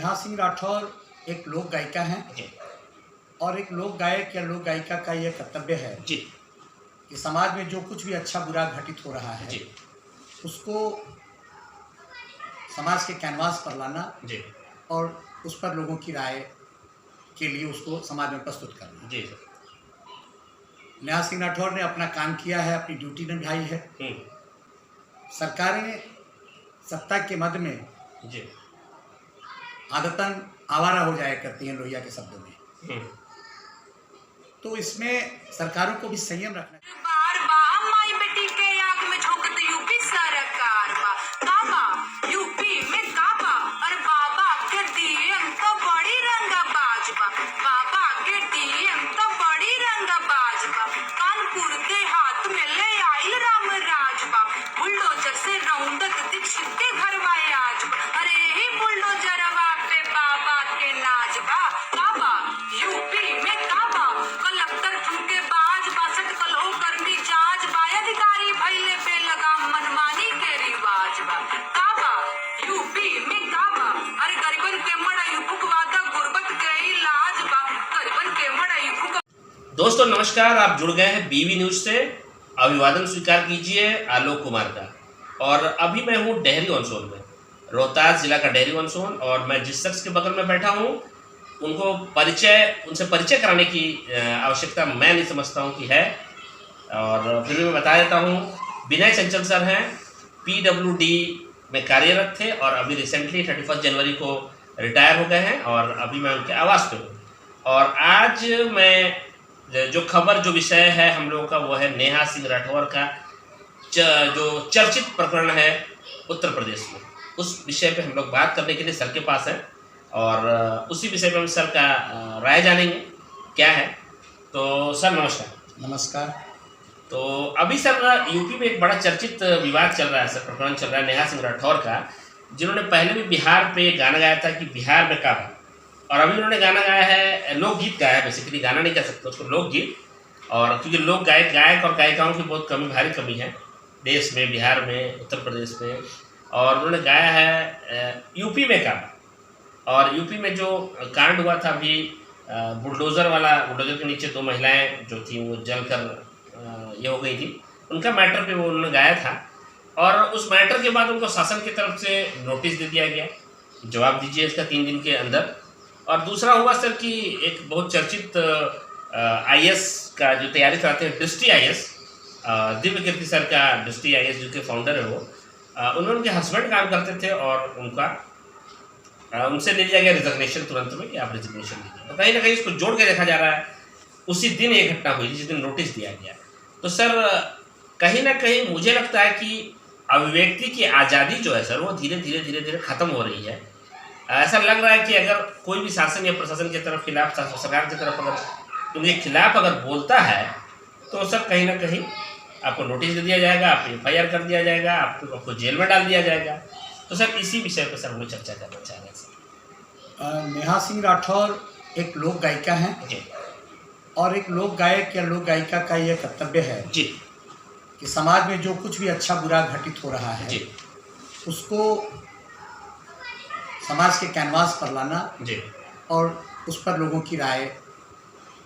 नेहा सिंह राठौर एक लोक गायिका हैं और एक लोक गायक या लोक गायिका का यह कर्तव्य है जी कि समाज में जो कुछ भी अच्छा बुरा घटित हो रहा है जी उसको समाज के कैनवास पर लाना जी और उस पर लोगों की राय के लिए उसको समाज में प्रस्तुत करना। जी नेहा सिंह राठौर ने अपना काम किया है, अपनी ड्यूटी निभाई है। सरकारें सत्ता के मद में जी आदतन आवारा हो जाया करती हैं, लोहिया के शब्दों में। तो इसमें सरकारों को भी संयम रखना चाहिए। दोस्तों नमस्कार, आप जुड़ गए हैं बीवी न्यूज से। अभिवादन स्वीकार कीजिए आलोक कुमार का। और अभी मैं हूँ डेहरी ऑन सोन में, रोहतास जिला का डेहरी ऑन सोन। और मैं जिस शख्स के बगल में बैठा हूँ उनसे परिचय कराने की आवश्यकता मैं नहीं समझता हूँ कि है। और फिर भी मैं बता देता हूँ, विनय चंचल सर हैं, PWD में कार्यरत थे और अभी रिसेंटली 31 जनवरी को रिटायर हो गए हैं और अभी मैं उनके आवास पे हूँ। और आज मैं जो विषय है हम लोगों का वो है नेहा सिंह राठौर का जो चर्चित प्रकरण है उत्तर प्रदेश में। उस विषय पे हम लोग बात करने के लिए सर के पास हैं और उसी विषय पे हम सर का राय जानेंगे क्या है। तो सर नमस्कार। नमस्कार। तो अभी सर यूपी में एक बड़ा चर्चित विवाद चल रहा है, सर प्रकरण चल रहा है नेहा सिंह राठौर का, जिन्होंने पहले भी बिहार पे गाना गाया था कि बिहार में काबा, और अभी उन्होंने गाना गाया है, लोकगीत गाया है, बेसिकली गाना नहीं कह सकते उसको, लोकगीत। और क्योंकि लोक गायक और गायिकाओं की बहुत भारी कमी है देश में, बिहार में, उत्तर प्रदेश में। और उन्होंने गाया है यूपी में काबा। और यूपी में जो कांड हुआ था अभी, बुलडोजर के नीचे 2 महिलाएं जो थी वो जलकर ये हो गई थी, उनका मैटर पे वो उन्होंने गाया था। और उस मैटर के बाद उनको शासन की तरफ से नोटिस दे दिया गया, जवाब दीजिए इसका 3 दिन के अंदर। और दूसरा हुआ सर कि एक बहुत चर्चित IAS का जो तैयारी कराते हैं, डिस्ट्री IAS, दिव्य कीर्ति सर का डिस्ट्री IAS जो के फाउंडर है वो, उन्होंने उनके हस्बैंड काम करते थे और उनसे ले लिया गया रिजर्वेशन तुरंत में कि आप रिजर्वेशन लीजिए। तो कहीं ना कहीं इसको जोड़ के देखा जा रहा है, उसी दिन ये घटना हुई जिस दिन नोटिस दिया गया। तो सर कहीं ना कहीं मुझे लगता है कि अभिव्यक्ति की आज़ादी जो है सर वो धीरे धीरे खत्म हो रही है। ऐसा लग रहा है कि अगर कोई भी शासन या प्रशासन की तरफ खिलाफ, सरकार की तरफ अगर उनके खिलाफ अगर बोलता है तो सर कहीं ना कहीं आपको नोटिस दे दिया जाएगा, आपको FIR कर दिया जाएगा, आपको जेल में डाल दिया जाएगा। तो सर इसी विषय पर सर हम लोग चर्चा करना चाह रहे हैं सर। नेहा सिंह राठौर एक लोक गायिका हैं और एक लोक गायक या लोक गायिका का यह कर्तव्य है जी कि समाज में जो कुछ भी अच्छा बुरा घटित हो रहा है जी उसको समाज के कैनवास पर लाना जी और उस पर लोगों की राय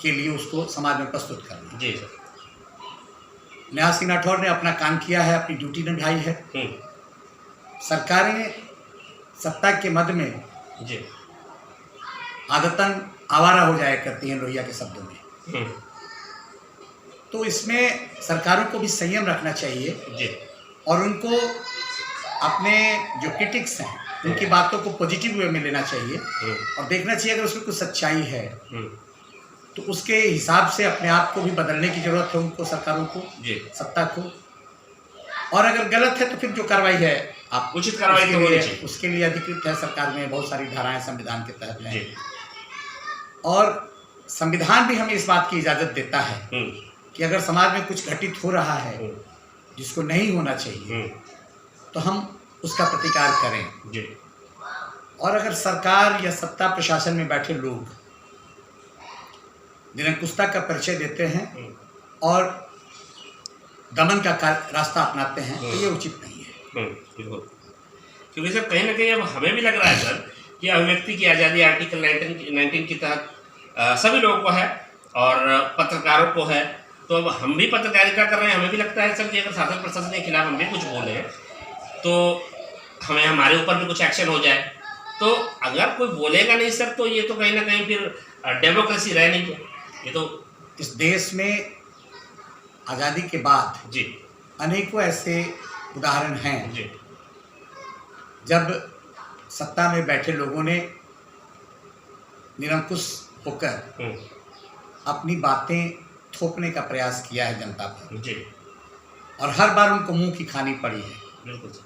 के लिए उसको समाज में प्रस्तुत करना। जी सर। नेहा सिंह राठौर ने अपना काम किया है, अपनी ड्यूटी निभाई है। सरकारें सत्ता के मद में जी आदतन आवारा हो जाया करती हैं, लोहिया के शब्दों में। तो इसमें सरकारों को भी संयम रखना चाहिए जी और उनको अपने जो क्रिटिक्स हैं उनकी बातों को पॉजिटिव वे में लेना चाहिए और देखना चाहिए अगर उसमें कुछ सच्चाई है तो उसके हिसाब से अपने आप को भी बदलने की जरूरत है उनको, सरकारों को, सत्ता को। और अगर गलत है तो फिर जो कार्रवाई है आप उचित कार्रवाई उसके लिए अधिकृत है। सरकार में बहुत सारी धाराएं संविधान के तहत हैं और संविधान भी हमें इस बात की इजाज़त देता है कि अगर समाज में कुछ घटित हो रहा है जिसको नहीं होना चाहिए तो हम उसका प्रतिकार करें। और अगर सरकार या सत्ता प्रशासन में बैठे लोग निरंकुशता का परिचय देते हैं और दमन का रास्ता अपनाते हैं तो ये उचित नहीं है। क्योंकि सर कहीं ना कहीं अब हमें भी लग रहा है सर कि अभिव्यक्ति की आज़ादी आर्टिकल 19 के तहत सभी लोगों को है और पत्रकारों को है। तो अब हम भी पत्रकारिता कर रहे हैं, हमें भी लगता है सर कि अगर शासन प्रशासन के खिलाफ हम भी कुछ बोले तो हमें हमारे ऊपर भी कुछ एक्शन हो जाए। तो अगर कोई बोलेगा नहीं सर तो ये तो कहीं ना कहीं फिर डेमोक्रेसी रह नहीं है। ये तो इस देश में आज़ादी के बाद जी अनेकों ऐसे उदाहरण हैं जी जब सत्ता में बैठे लोगों ने निरंकुश होकर अपनी बातें थोपने का प्रयास किया है जनता पर जी और हर बार उनको मुंह की खानी पड़ी है। बिल्कुल सर।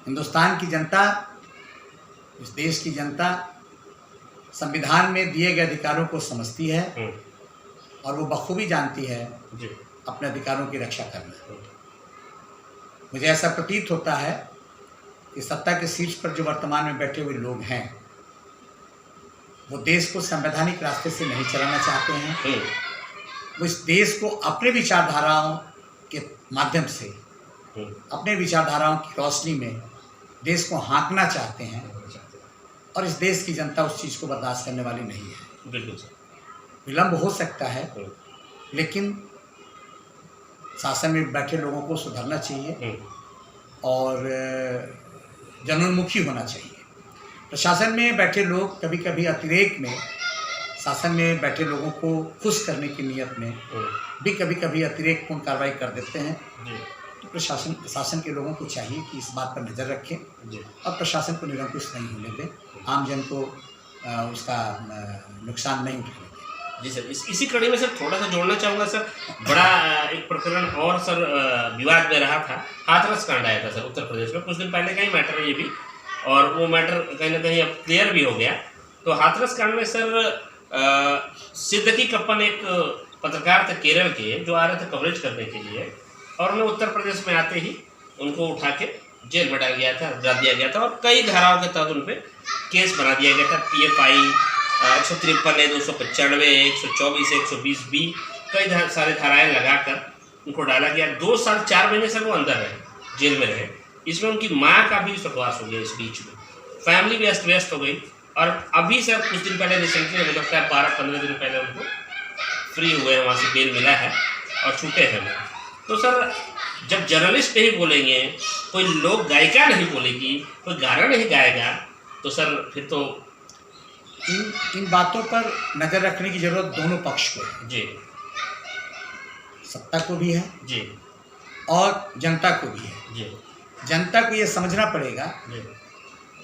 हिंदुस्तान की जनता, इस देश की जनता संविधान में दिए गए अधिकारों को समझती है और वो बखूबी जानती है जी अपने अधिकारों की रक्षा करना। मुझे ऐसा प्रतीत होता है कि सत्ता के शीर्ष पर जो वर्तमान में बैठे हुए लोग हैं वो देश को संवैधानिक रास्ते से नहीं चलाना चाहते हैं। वो इस देश को अपने विचारधाराओं के माध्यम से, अपने विचारधाराओं की रोशनी में देश को हाँकना चाहते हैं और इस देश की जनता उस चीज़ को बर्दाश्त करने वाली नहीं है। बिल्कुल सर। विलम्ब हो सकता है लेकिन शासन में बैठे लोगों को सुधरना चाहिए और जनोन्मुखी होना चाहिए। प्रशासन में बैठे लोग कभी कभी अतिरेक में शासन में बैठे लोगों को खुश करने की नीयत में भी कभी कभी अतिरेकपूर्ण कार्रवाई कर देते हैं। तो प्रशासन के लोगों को चाहिए कि इस बात पर नज़र रखें और प्रशासन को निरंकुश नहीं होने दें, आम जन को उसका नुकसान नहीं उठाने दें। जी सर, इसी कड़ी में सर थोड़ा सा जोड़ना चाहूँगा सर। बड़ा एक प्रकरण और सर विवाद में रहा था, हाथरस कांड आया था सर उत्तर प्रदेश में कुछ दिन पहले का ही मैटर है ये भी, और वो मैटर कहीं ना कहीं अब क्लियर भी हो गया। तो हाथरस कांड में सर सिद्दीकी कप्पन एक पत्रकार थे केरल के जो आ रहे थे कवरेज करने के लिए, और उन्हें उत्तर प्रदेश में आते ही उनको उठा के जेल में डाल दिया गया था और कई धाराओं के तहत उन पर केस बना दिया गया था। PFI 153 295 124 120B कई सारे धाराएं लगाकर उनको डाला गया। 2 साल 4 महीने सर वो अंदर रहे, जेल में रहे। इसमें उनकी माँ का भी स्वर्गवास हो गया, इस बीच में फैमिली भी अस्त व्यस्त हो गई। और अभी सर कुछ दिन पहले रिसेंटली मुझे लगता है 12-15 दिन पहले उनको फ्री हुए हैं, वहाँ से बेल मिला है और छूटे हैं वो। तो सर जब जर्नलिस्ट नहीं बोलेंगे, कोई लोक गायिका नहीं बोलेगी, कोई गाना नहीं गाएगा, तो सर फिर तो इन बातों पर नज़र रखने की जरूरत दोनों पक्ष को है। जी, सत्ता को भी है जी और जनता को भी है। जी, जनता को ये समझना पड़ेगा जी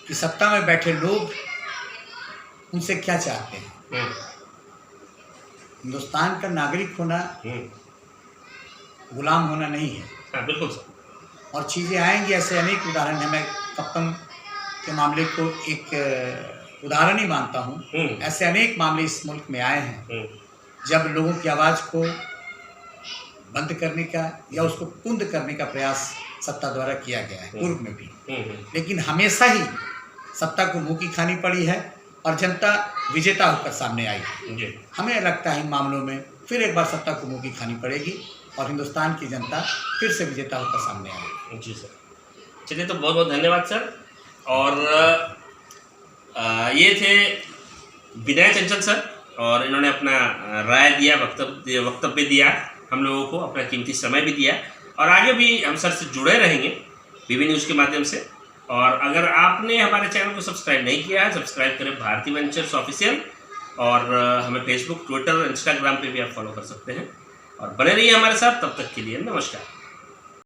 कि सत्ता में बैठे लोग उनसे क्या चाहते हैं। हिंदुस्तान का नागरिक होना गुलाम होना नहीं है। हाँ बिल्कुल सर। और चीज़ें आएंगी, ऐसे अनेक उदाहरण हैं। मैं कप्पन के मामले को एक उदाहरण ही मानता हूँ। ऐसे अनेक मामले इस मुल्क में आए हैं जब लोगों की आवाज़ को बंद करने का या उसको कुंद करने का प्रयास सत्ता द्वारा किया गया है, पूर्व में भी। लेकिन हमेशा ही सत्ता को मुँह की खानी पड़ी है और जनता विजेता होकर सामने आई है। हमें लगता है इन मामलों में फिर एक बार सत्ता को मुँह की खानी पड़ेगी और हिंदुस्तान की जनता फिर से विजेता होकर सामने आएगी। जी सर, चलिए तो बहुत बहुत धन्यवाद सर। और ये थे विनय चंचल सर और इन्होंने अपना राय दिया, वक्तव्य दिया, हम लोगों को अपना कीमती समय भी दिया और आगे भी हम सर से जुड़े रहेंगे BB न्यूज़ के माध्यम से। और अगर आपने हमारे चैनल को सब्सक्राइब नहीं किया है, सब्सक्राइब करें भारती वेंचर्स ऑफिशियल, और हमें फेसबुक, ट्विटर, इंस्टाग्राम पे भी आप फॉलो कर सकते हैं। और बने रहिए हमारे साथ, तब तक के लिए नमस्कार।